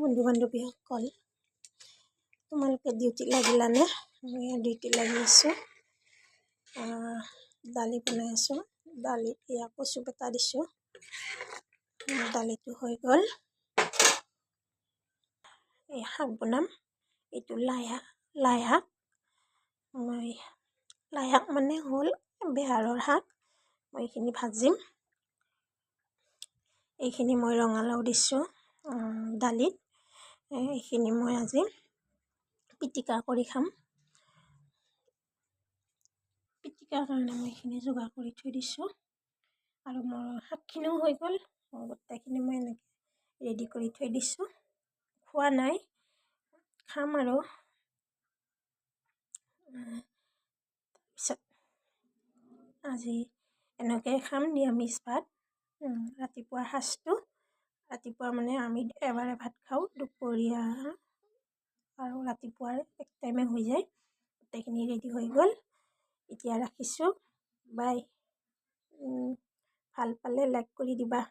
বন্ধু বান্ধৱীসকল, তোমালোকে ডিউটি লাগিলানে? মই ডিউটি লাগি আছোঁ। দালি বনাই আছোঁ। দালিত এয়া কচু পেটা দিছোঁ। দালিটো হৈ গ'ল। এই শাক বনাম। এইটো লাই শাক। মই লাই শাক মানে হ'ল বেহাৰৰ শাক। মই এইখিনি ভাজিম। এইখিনি মই ৰঙালাও দিছোঁ দালিত। এইখিনি মই আজি পিটিকা কৰি খাম। পিটিকাৰ কাৰণে মই এইখিনি যোগাৰ কৰি থৈ দিছোঁ। আৰু মোৰ শাকখিনিও হৈ গ'ল। গোটেইখিনি মই এনেকৈ ৰেডি কৰি থৈ দিছোঁ। খোৱা নাই, খাম আৰু। তাৰপিছত আজি এনেকৈ খাম নিৰামিষ ভাত। ৰাতিপুৱাৰ সাঁজটো, ৰাতিপুৱা মানে আমি এবাৰে ভাত খাওঁ, দুপৰীয়া আৰু ৰাতিপুৱাৰ এক টাইমে হৈ যায়। গোটেইখিনি ৰেডি হৈ গ'ল। এতিয়া ৰাখিছোঁ। বাই। ভাল পালে লাইক কৰি দিবা।